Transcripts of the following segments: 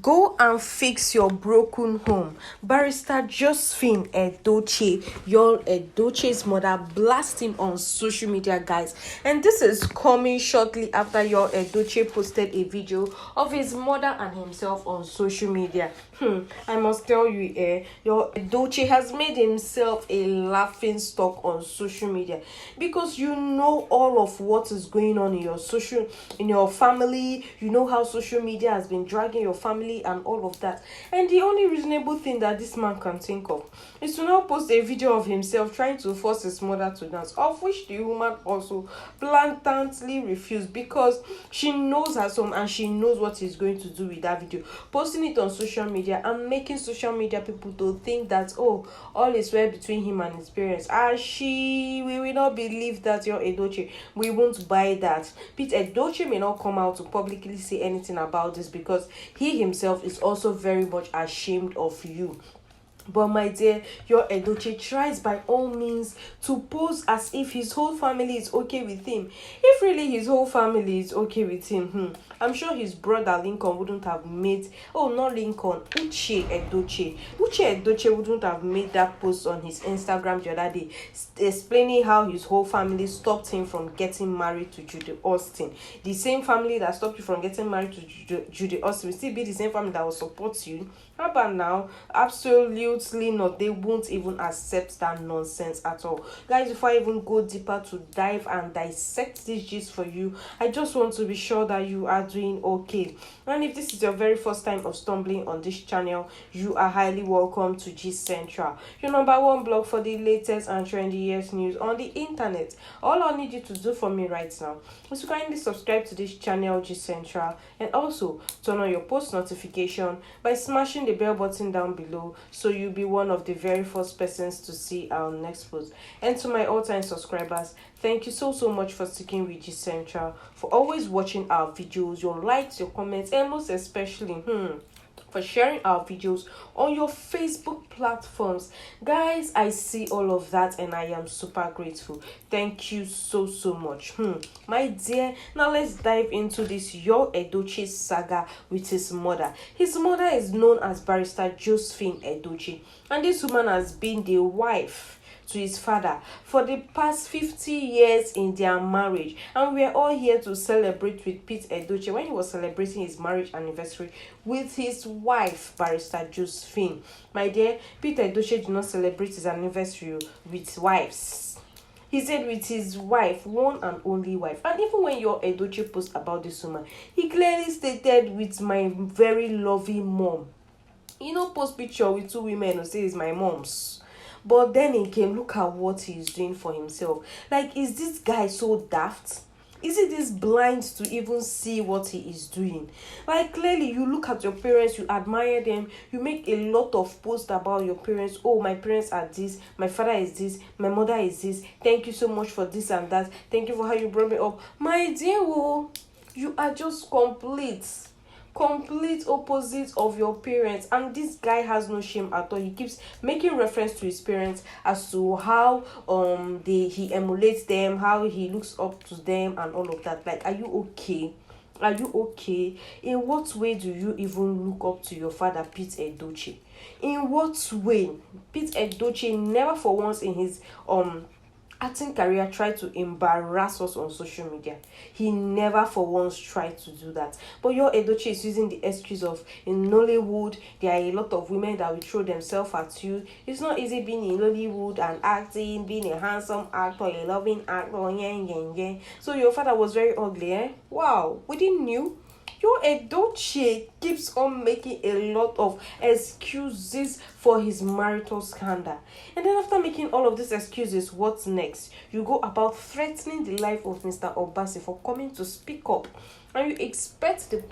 Go and fix your broken home. Barrister Josephine Edochie, your Edochie's mother, blasting on social media, guys. And this is coming shortly after your Edochie posted a video of his mother and himself on social media. I must tell you, your Edochie has made himself a laughing stock on social media because you know all of what is going on in your family. You know how social media has been dragging your family and all of that. And the only reasonable thing that this man can think of is to now post a video of himself trying to force his mother to dance, of which the woman also blatantly refused because she knows her son and she knows what he's going to do with that video. Posting it on social media and making social media people to think that, oh, all is well between him and his parents. We will not believe that, your Edochie. We won't buy that. Pete Edochie may not come out to publicly say anything about this because he himself is also very much ashamed of you. But my dear, your Edochie tries by all means to pose as if his whole family is okay with him. If really his whole family is okay with him, I'm sure his brother Lincoln wouldn't have made, not Lincoln, Uche Edochie wouldn't have made that post on his Instagram the other day, explaining how his whole family stopped him from getting married to Judy Austin. The same family that stopped you from getting married to Judy Austin will still be the same family that will support you. How about now? Absolutely not. They won't even accept that nonsense at all. Guys, before I even go deeper to dive and dissect this gist for you, I just want to be sure that you are doing okay. And if this is your very first time of stumbling on this channel, you are highly welcome to Gist Central, your number one blog for the latest and trendiest news on the internet. All I need you to do for me right now is to kindly subscribe to this channel, Gist Central, and also turn on your post notification by smashing the bell button down below so you'll be one of the very first persons to see our next post. And to my all-time subscribers, thank you so much for sticking with Gist Central, for always watching our videos, your likes, your comments, and most especially for sharing our videos on your Facebook platforms. Guys, I see all of that and I am super grateful. Thank you so much. My dear, now let's dive into this your Edochie saga with his mother. His mother is known as Barrister Josephine Edochie, and this woman has been the wife to his father for the past 50 years in their marriage, and we are all here to celebrate with Pete Edochie when he was celebrating his marriage anniversary with his wife, Barrister Josephine. My dear, Pete Edochie did not celebrate his anniversary with wives. He said with his wife, one and only wife. And even when your Edochie post about this woman, he clearly stated with my very loving mom. Post picture with two women who say it's my mom's. But then he came, look at what he's doing for himself. Like, is this guy so daft? Is he this blind to even see what he is doing? Like, clearly, you look at your parents, you admire them, you make a lot of posts about your parents. Oh, my parents are this, my father is this, my mother is this. Thank you so much for this and that. Thank you for how you brought me up. My dear, you are just complete opposite of your parents, and this guy has no shame at all. He keeps making reference to his parents as to how he emulates them, how he looks up to them and all of that. Like, are you okay? In what way do you even look up to your father, Pete Edochie? In what way? Pete Edochie never for once in his acting career tried to embarrass us on social media. He never for once tried to do that. But your Edochie is using the excuse of in Nollywood there are a lot of women that will throw themselves at you. It's not easy being in Nollywood and acting, being a handsome actor, a loving actor. So your father was very ugly, eh? Wow, we didn't knew. Your Edochie keeps on making a lot of excuses for his marital scandal. And then after making all of these excuses, what's next? You go about threatening the life of Mr. Obasi for coming to speak up. And you expect the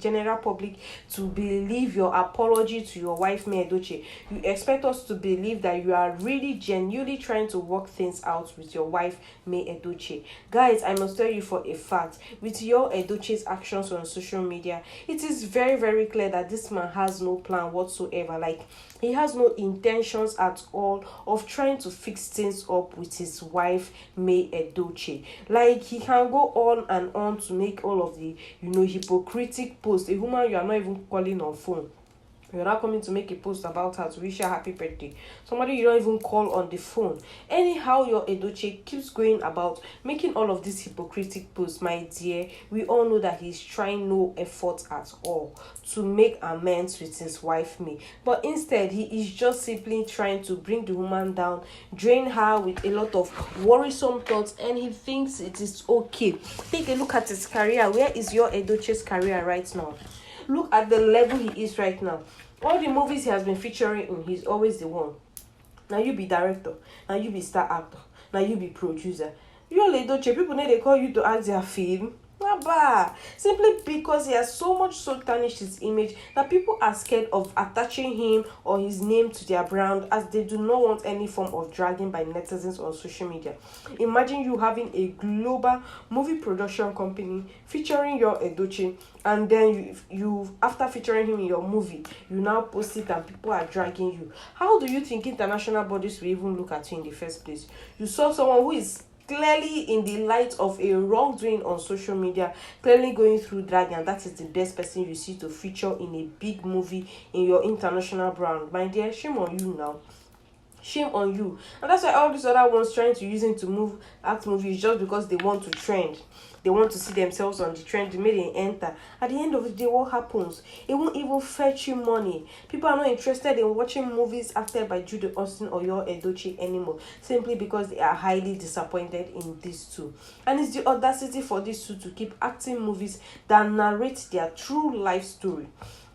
general public to believe your apology to your wife, May Edochie. You expect us to believe that you are really genuinely trying to work things out with your wife, May Edochie. Guys, I must tell you for a fact, with your Edochie's actions on social media, it is very, very clear that this man has no plan whatsoever. Like, he has no intentions at all of trying to fix things up with his wife, May Edochie. Like, he can go on and on to make all of the, hypocritic posts. A woman you are not even calling on phone, you're not coming to make a post about her to wish her happy birthday. Somebody you don't even call on the phone. Anyhow, your Edochie keeps going about making all of these hypocritic posts, my dear. We all know that he's trying no effort at all to make amends with his wife, me. But instead, he is just simply trying to bring the woman down, drain her with a lot of worrisome thoughts, and he thinks it is okay. Take a look at his career. Where is your Edochie's career right now? Look at the level he is right now. All the movies he has been featuring in, he's always the one. Now you be director. Now you be star actor. Now you be producer. You're Edochie. People need to call you to act their film. Simply because he has so tarnished his image that people are scared of attaching him or his name to their brand, as they do not want any form of dragging by netizens on social media. Imagine you having a global movie production company featuring your Edochie, and then you after featuring him in your movie, you now post it and people are dragging you. How do you think international bodies will even look at you in the first place? You saw someone who is clearly in the light of a wrongdoing on social media, clearly going through drag, and that is the best person you see to feature in a big movie in your international brand. My dear, shame on you now. Shame on you. And that's why all these other ones trying to use him to act movies just because they want to trend. They want to see themselves on the trend. They made it enter. At the end of the day, what happens? It won't even fetch you money. People are not interested in watching movies acted by Judy Austin or your Edochie anymore, simply because they are highly disappointed in these two. And it's the audacity for these two to keep acting movies that narrate their true life story.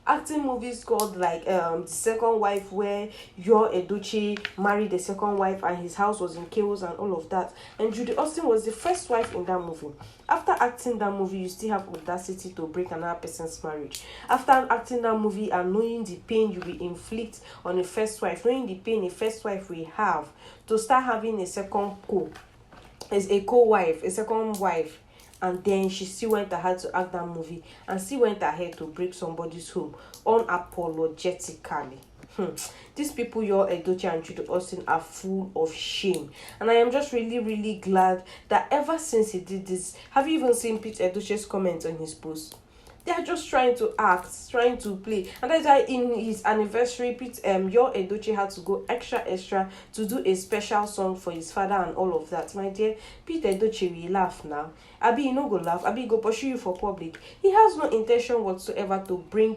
Acting movies called like The Second Wife, where your Edochie married the second wife and his house was in chaos and all of that, and Judy Austin was the first wife in that movie. After acting that movie, you still have audacity to break another person's marriage. After acting that movie and knowing the pain you will inflict on a first wife, knowing the pain a first wife will have, to start having a second co-wife, a second wife, and then she still went ahead to act that movie and still went ahead to break somebody's home unapologetically. These people, your Edochie and Judy Austin, are full of shame. And I am just really glad that ever since he did this, have you even seen Pete Edochie's comments on his post? They are just trying to act, trying to play. And that's why in his anniversary, your Edochie had to go extra to do a special song for his father and all of that. My dear, Pete Edochie will laugh now. Abi, he no go laugh. Abi, he go pursue you for public. He has no intention whatsoever to bring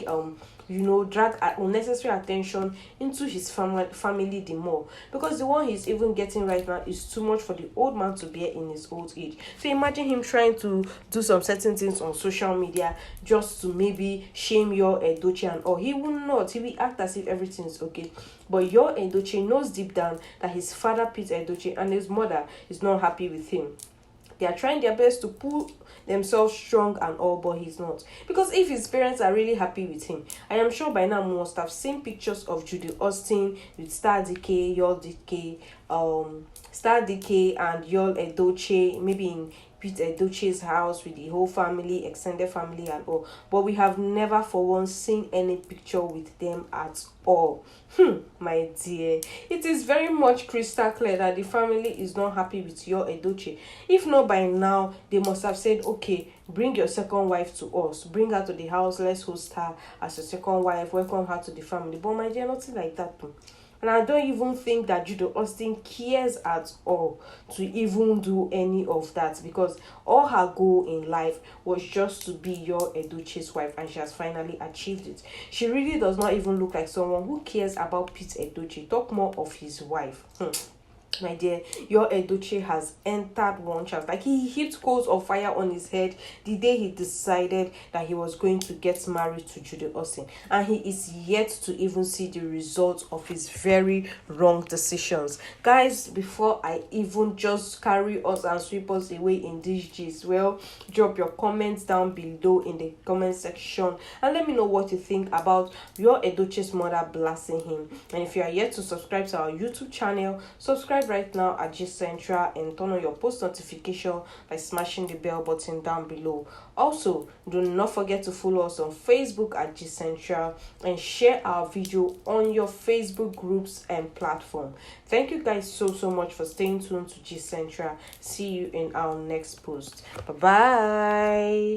drag unnecessary attention into his family the more, because the one he's even getting right now is too much for the old man to bear in his old age. So imagine him trying to do some certain things on social media just to maybe shame your Edochie and all. He will not. He will act as if everything is okay. But your Edochie knows deep down that his father Pete Edochie and his mother is not happy with him. They are trying their best to pull themselves strong and all, but he's not. Because if his parents are really happy with him, I am sure by now most have seen pictures of Judy Austin with Star Decay, Yul Decay, Star Decay and Yul Edochie, maybe in Pete Edochie's house with the whole family, extended family and all. But we have never for once seen any picture with them at all. My dear, it is very much crystal clear that the family is not happy with your Edochie. If not by now, they must have said, okay, bring your second wife to us, bring her to the house, let's host her as your second wife, welcome her to the family. But my dear, nothing like that too. And I don't even think that Judy Austin cares at all to even do any of that, because all her goal in life was just to be your Edochie's wife, and she has finally achieved it. She really does not even look like someone who cares about Pete Edochie. Talk more of his wife. My dear, your Edochie has entered one chance. Like, he heaped coals of fire on his head the day he decided that he was going to get married to Judy Austin, and he is yet to even see the results of his very wrong decisions. Guys, before I even just carry us and sweep us away in these G's, well, drop your comments down below in the comment section and let me know what you think about your Edochie's mother blasting him. And if you are yet to subscribe to our YouTube channel, subscribe right now at Gist Central and turn on your post notification by smashing the bell button down below. Also, do not forget to follow us on Facebook at Gist Central and share our video on your Facebook groups and platform. Thank you guys so much for staying tuned to Gist Central. See you in our next post. Bye bye.